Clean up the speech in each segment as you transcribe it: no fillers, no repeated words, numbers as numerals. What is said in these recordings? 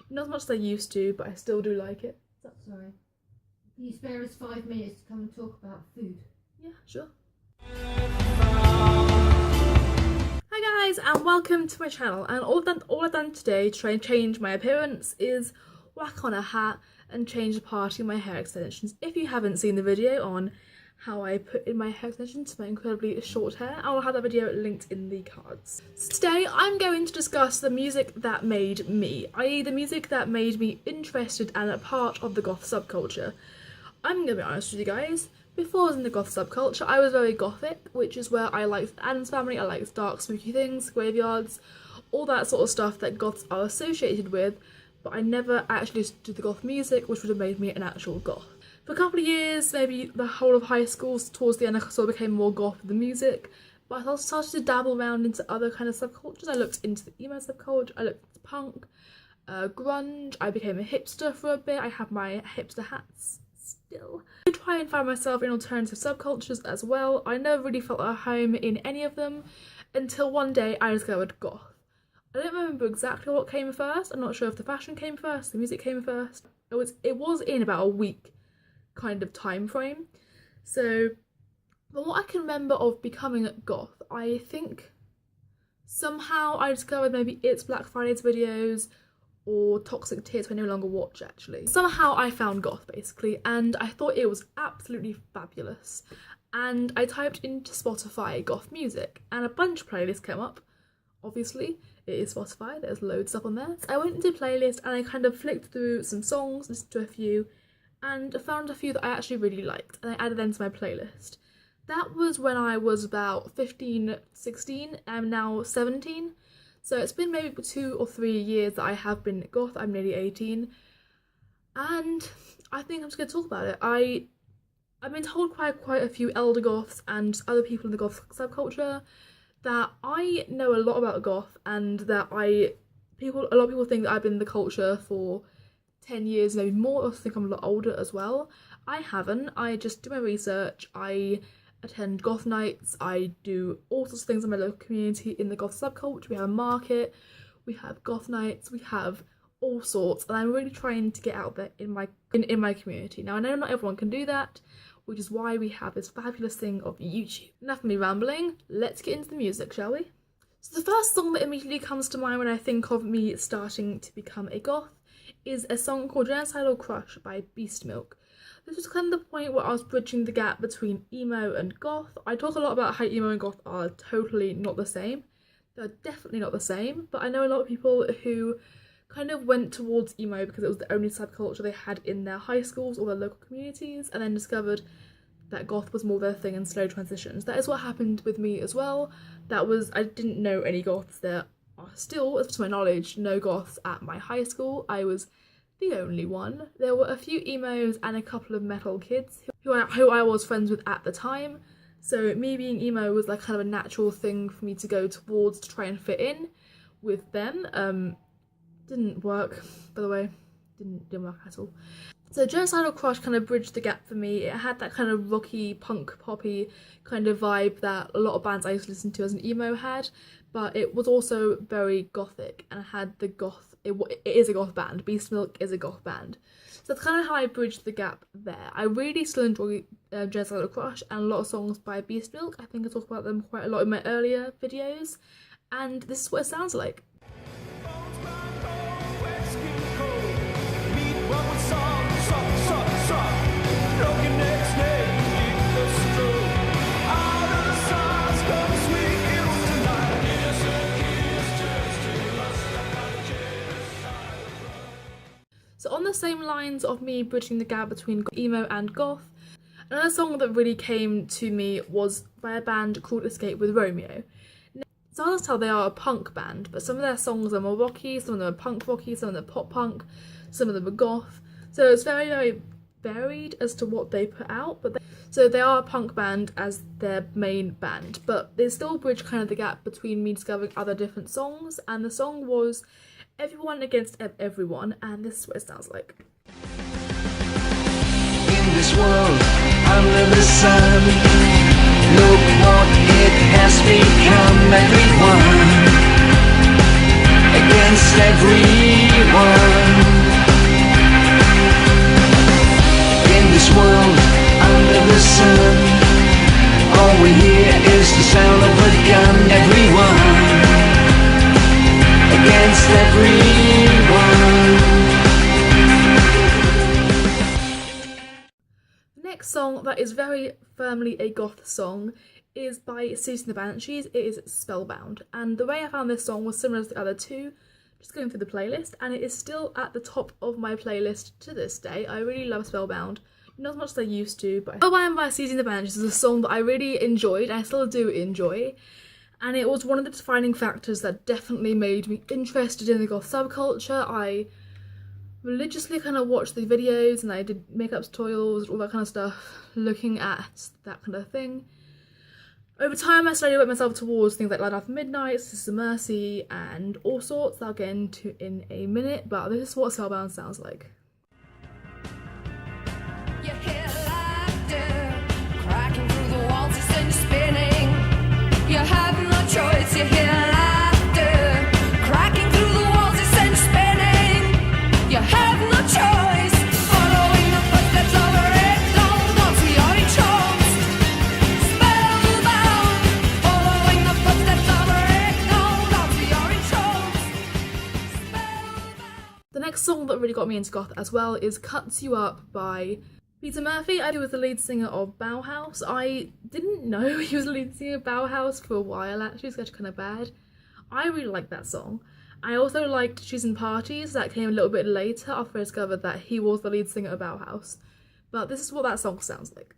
Not as much as I used to, but I still do like it. Sorry. Can you spare us 5 minutes to come and talk about food? Yeah, sure. Hi guys, and welcome to my channel. And all I've done today to try and change my appearance is whack on a hat and change the parting of my hair extensions. If you haven't seen the video on how I put in my hair extensions to my incredibly short hair, I will have that video linked in the cards. So today I'm going to discuss the music that made me, i.e. the music that made me interested and a part of the goth subculture. I'm gonna be honest with you guys, before I was in the goth subculture I was very gothic, which is where I liked the Addams Family, I liked dark spooky things, graveyards, all that sort of stuff that goths are associated with, but I never actually listened to the goth music which would have made me an actual goth. For a couple of years, maybe the whole of high school, towards the end I sort of became more goth with the music, but I also started to dabble around into other kind of subcultures. I looked into the emo subculture, I looked into punk, grunge, I became a hipster for a bit, I have my hipster hats still. I try and find myself in alternative subcultures as well. I never really felt at home in any of them until one day I discovered goth. I don't remember exactly what came first, I'm not sure if the fashion came first, the music came first. It was in about a week kind of time frame. So from what I can remember of becoming goth, I think somehow I discovered maybe It's Black Friday's videos or Toxic Tears, I no longer watch actually. Somehow I found goth basically, and I thought it was absolutely fabulous. And I typed into Spotify goth music and a bunch of playlists came up. Obviously, it is Spotify, there's loads up on there. So I went into playlist and I kind of flicked through some songs, listened to a few, and found a few that I actually really liked, and I added them to my playlist. That was when I was about 15, 16, I'm now 17, so it's been maybe 2 or 3 years that I have been goth. I'm nearly 18, and I think I'm just going to talk about it. I've been told quite a few elder goths and other people in the goth subculture that I know a lot about goth, and that a lot of people think that I've been in the culture for 10 years, maybe more, or think I'm a lot older as well. I haven't. I just do my research, I attend goth nights, I do all sorts of things in my local community in the goth subculture. We have a market, we have goth nights, we have all sorts, and I'm really trying to get out there in my community. Now I know not everyone can do that, which is why we have this fabulous thing of YouTube. Enough of me rambling, let's get into the music, shall we? So the first song that immediately comes to mind when I think of me starting to become a goth is a song called Genocidal Crush by Beast Milk. This was kind of the point where I was bridging the gap between emo and goth. I talk a lot about how emo and goth are totally not the same. They're definitely not the same, but I know a lot of people who kind of went towards emo because it was the only subculture they had in their high schools or their local communities, and then discovered that goth was more their thing and slow transitions. That is what happened with me as well. I didn't know any goths there. Still, to my knowledge, no goths at my high school. I was the only one. There were a few emos and a couple of metal kids who I was friends with at the time, so me being emo was like kind of a natural thing for me to go towards to try and fit in with them. Didn't work, by the way, didn't work at all. So Genocidal Crush kind of bridged the gap for me. It had that kind of rocky, punk, poppy kind of vibe that a lot of bands I used to listen to as an emo had, but it was also very gothic and had the goth, it is a goth band, Beast Milk is a goth band. So that's kind of how I bridged the gap there. I really still enjoy Genocidal Crush and a lot of songs by Beast Milk. I think I talk about them quite a lot in my earlier videos, and this is what it sounds like. So on the same lines of me bridging the gap between emo and goth, another song that really came to me was by a band called Escape with Romeo. Now, it's hard to tell they are a punk band, but some of their songs are more rocky, some of them are punk rocky, some of them are pop punk, some of them are goth. So it's very, very varied as to what they put out, so they are a punk band as their main band, but they still bridge kind of the gap between me discovering other different songs, and the song was Everyone Against Everyone, and this is what it sounds like. In this world, under the sun, look what it has become. Everyone against everyone. next song that is very firmly a goth song is by Susie and the Banshees. It is Spellbound, and the way I found this song was similar to the other two, just going through the playlist, and it is still at the top of my playlist to this day. I really love Spellbound, not as much as I used to, but Spellbound by Susie and the Banshees is a song that I really enjoyed, and I still do enjoy, and it was one of the defining factors that definitely made me interested in the goth subculture. I religiously kind of watched the videos and I did makeup tutorials, all that kind of stuff, looking at that kind of thing. Over time I slowly went myself towards things like Light After Midnight, Sister Mercy, and all sorts that I'll get into in a minute, but this is what Spellbound sounds like. You hear laughter cracking through the walls, it's in spinning. You have no choice, you hear laughter cracking through the walls, it's in spinning. You have no choice, following the footsteps of a red-dawn onto your entranced. Spellbound, following the footsteps of a red-dawn onto your entranced. Spellbound. The next song that really got me into goth as well is Cuts You Up by Peter Murphy. I was the lead singer of Bauhaus. I didn't know he was the lead singer of Bauhaus for a while actually, it's actually kind of bad. I really like that song. I also liked Choosing Parties, that came a little bit later after I discovered that he was the lead singer of Bauhaus. But this is what that song sounds like.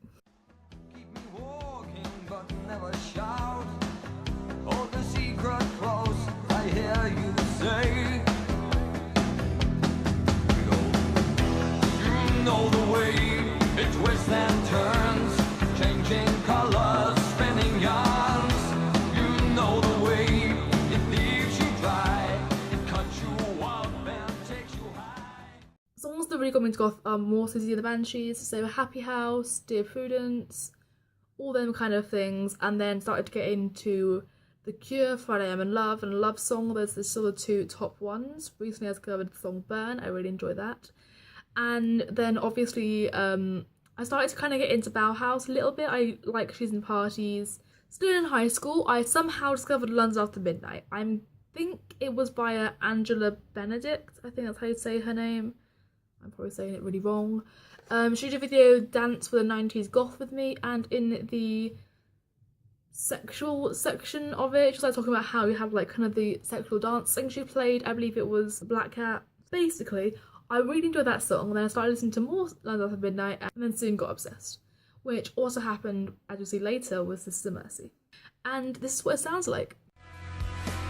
Keep me walking, but never shout. Hold the secret close, I hear you say. You know the way it twists and turns, changing colors, spinning yarns. You know the way it leaves you dry, it cuts you up and takes you high. Songs that really got me into goth are more Susie and the Banshees, so Happy House, Dear Prudence, all them kind of things, and then started to get into The Cure, Friday I'm in Love, and Love Song. Those are still the two top ones. Recently I discovered the song Burn, I really enjoy that. And then obviously I started to kind of get into Bauhaus a little bit. I like Choosing Parties. Still in high school, I somehow discovered Light After Midnight. I think it was by Angela Benedict, I think that's how you say her name. I'm probably saying it really wrong. She did a video, Dance for the 90s Goth with me, and in the sexual section of it, she was like talking about how you have like kind of the sexual dancing she played. I believe it was Black Cat. Basically, I really enjoyed that song, and then I started listening to more Light After Midnight, and then soon got obsessed. Which also happened, as you'll see later, with Sister Mercy. And this is what it sounds like.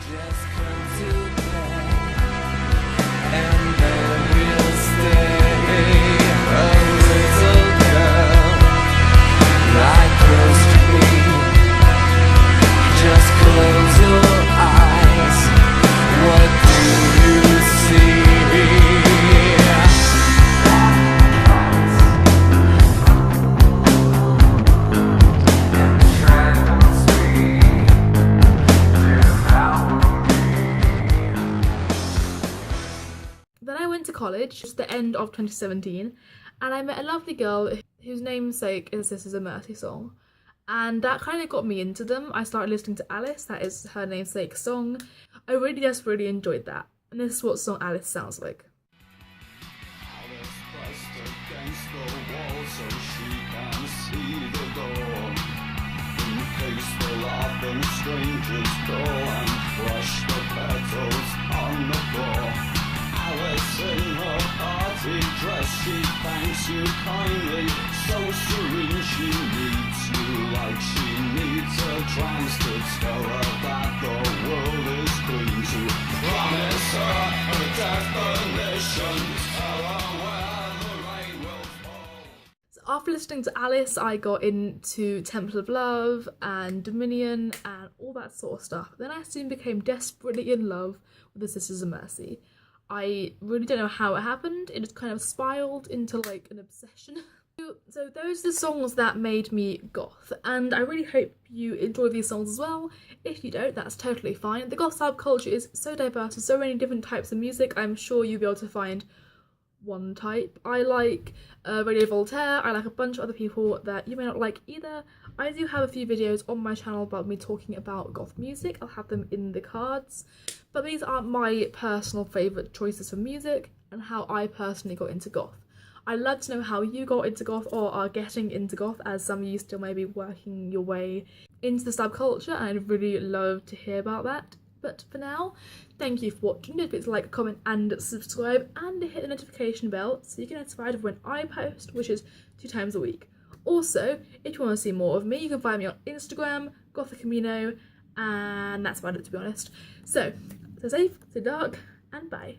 Just come to play, and then we'll stay. A little girl, like close to me. Just close your eyes. What do you see? To college, just the end of 2017, and I met a lovely girl whose namesake is This Is a Mercy song, and that kind of got me into them. I started listening to Alice, that is her namesake song. I really just really enjoyed that, and this is what song Alice sounds like. Alice pressed against the wall so she can see the door. In case the laughing strangers go and crush the petals on the floor. Alice in her party dress, she thanks you kindly, so serene she needs you like she needs a trance to tell her that the world is clean, to promise her a definition, tell her where the rain will fall. So after listening to Alice, I got into Temple of Love and Dominion and all that sort of stuff. Then I soon became desperately in love with the Sisters of Mercy. I really don't know how it happened. It just kind of spiraled into like an obsession. So those are the songs that made me goth, and I really hope you enjoy these songs as well. If you don't, that's totally fine. The goth subculture is so diverse with so many different types of music. I'm sure you'll be able to find one type. I like Radio Voltaire. I like a bunch of other people that you may not like either. I do have a few videos on my channel about me talking about goth music. I'll have them in the cards. But these are my personal favourite choices for music and how I personally got into goth. I'd love to know how you got into goth or are getting into goth, as some of you still may be working your way into the subculture, and I'd really love to hear about that. But for now, thank you for watching. Don't forget to like, comment and subscribe, and hit the notification bell so you get notified of when I post, which is 2 times a week. Also, if you want to see more of me, you can find me on Instagram, Gothicamino, and that's about it, to be honest. So, stay safe, stay dark, and bye.